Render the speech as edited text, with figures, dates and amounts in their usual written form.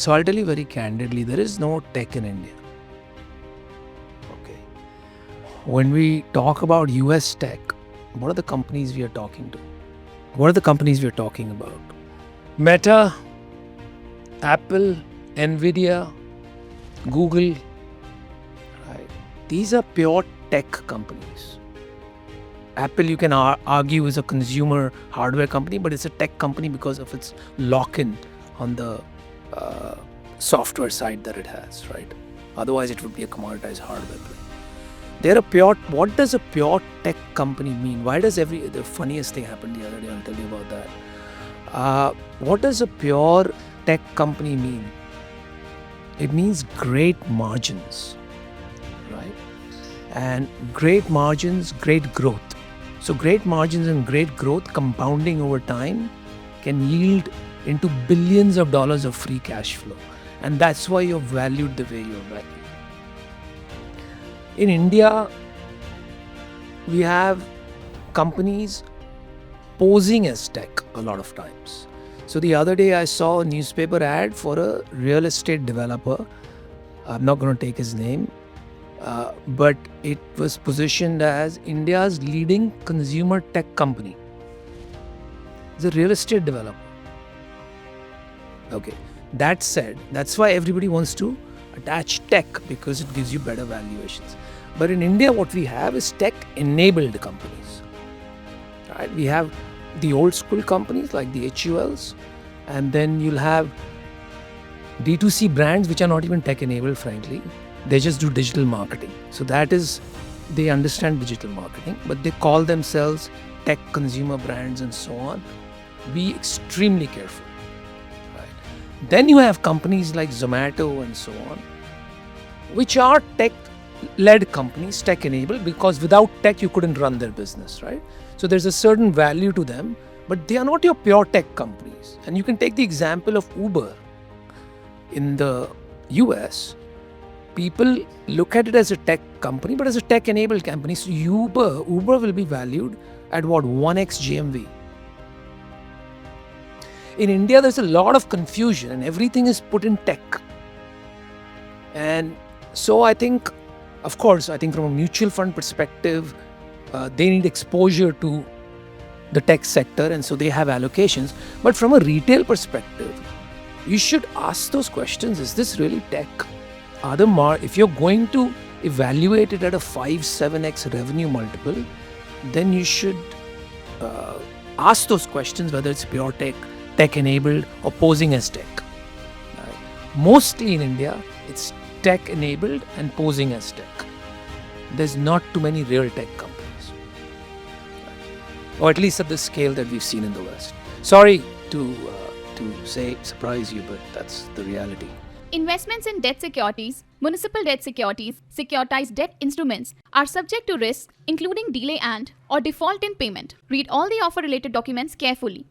So I'll tell you very candidly, there is no tech in India. Okay. When we talk about US tech, what are the companies we are talking to? What are the companies we are talking about? Meta, Apple, Nvidia, Google, right? These are pure tech companies. Apple, you can argue, is a consumer hardware company, but it's a tech company because of its lock-in on the software side that it has, right? Otherwise, it would be a commoditized hardware play. They're a pure. What does a pure tech company mean? Why does the funniest thing happened the other day? I'll tell you about that. What does a pure tech company mean? It means great margins, right? And great margins, great growth. So great margins and great growth compounding over time can yield into billions of dollars of free cash flow. And that's why you're valued the way you're valued. In India, we have companies posing as tech a lot of times. So the other day I saw a newspaper ad for a real estate developer. I'm not going to take his name. But it was positioned as India's leading consumer tech company. It's a real estate developer. Okay. That said, that's why everybody wants to attach tech, because it gives you better valuations. But in India, what we have is tech-enabled companies. Right? We have the old school companies like the HULs, and then you'll have D2C brands which are not even tech-enabled, frankly. They just do digital marketing. So that is, they understand digital marketing, but they call themselves tech consumer brands and so on. Be extremely careful. Right? Then you have companies like Zomato and so on, which are tech-led companies, tech-enabled, because without tech you couldn't run their business, right? So there's a certain value to them, but they are not your pure tech companies. And you can take the example of Uber. In the US, people look at it as a tech company, but as a tech-enabled company. So Uber will be valued at what? 1x GMV. In India, there's a lot of confusion and everything is put in tech. And so I think, of course, from a mutual fund perspective, they need exposure to the tech sector, and so they have allocations. But from a retail perspective, you should ask those questions. Is this really tech? If you're going to evaluate it at a 5-7x revenue multiple, then you should ask those questions, whether it's pure tech-enabled or posing as tech. Right? Mostly in India, it's tech-enabled and posing as tech. There's not too many real tech companies. Right? Or at least at the scale that we've seen in the West. Sorry to surprise you, but that's the reality. Investments in debt securities, municipal debt securities, securitized debt instruments are subject to risks including delay and/or default in payment. Read all the offer-related documents carefully.